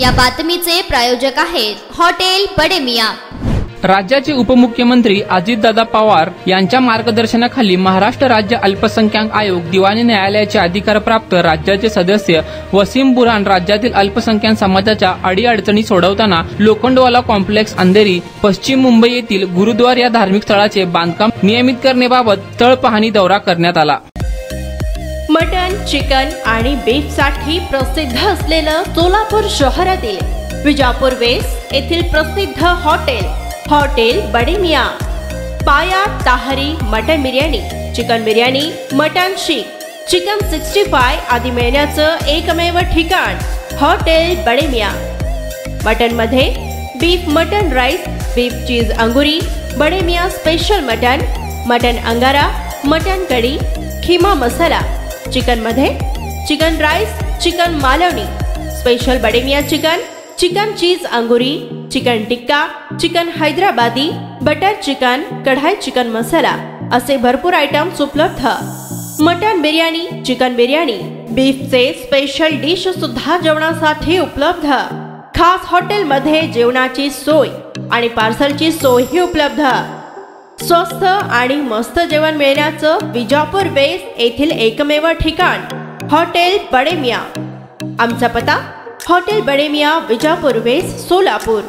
या बातमीचे प्रायोजक आहेत हॉटेल बडे मियां। राज्याचे उपमुख्यमंत्री अजितदादा पवार यांच्या मार्गदर्शनाखाली महाराष्ट्र राज्य अल्पसंख्याक आयोग दिवाणी न्यायालयाचे अधिकारप्राप्त राज्याचे सदस्य वसीम बुरहान राज्यातील अल्पसंख्याक समाजाच्या अडीअडचणी सोडवताना लोखंडवाला कॉम्प्लेक्स अंधेरी पश्चिम मुंबई येथील गुरुद्वार या धार्मिक स्थळाचे बांधकाम नियमित करण्याबाबत स्थळ पाहणी दौरा करण्यात आला। मटन, चिकन आणि बीफ साठी प्रसिद्ध असलेलं सोलापूर शहरातील विजापूर वेस्ट येथील प्रसिद्ध हॉटेल बडे मियां। पाया ताहरी mutton biryani, chicken biryani, mutton seekh, chicken 65 आदी मिळण्याचं एकमेव ठिकाण हॉटेल बडे मियां। मटन मध्ये beef mutton rice, beef cheese angoori, Bade Miyan special mutton, mutton angara, mutton kadhi, keema masala. Chicken मध्ये chicken rice, chicken Malvani, special Bade Miyan chicken, chicken cheese angoori, chicken tikka, chicken Hyderabadi, butter chicken, kadai chicken masala असे भरपूर आयटम्स उपलब्ध। मटन बिर्याणी, चिकन बिर्याणी, बीफचे स्पेशल डिश सुद्धा जेवणासाठी उपलब्ध। खास हॉटेल मध्ये जेवणाची सोय आणि पार्सलची सोयही उपलब्ध। स्वस्त आणि मस्त जेवण मिळण्याचं विजापूर वेस्ट येथील एकमेव ठिकाण हॉटेल बडे मियां। आमचा पत्ता हॉटेल बडे मियां, विजापूर वेस्ट, सोलापूर।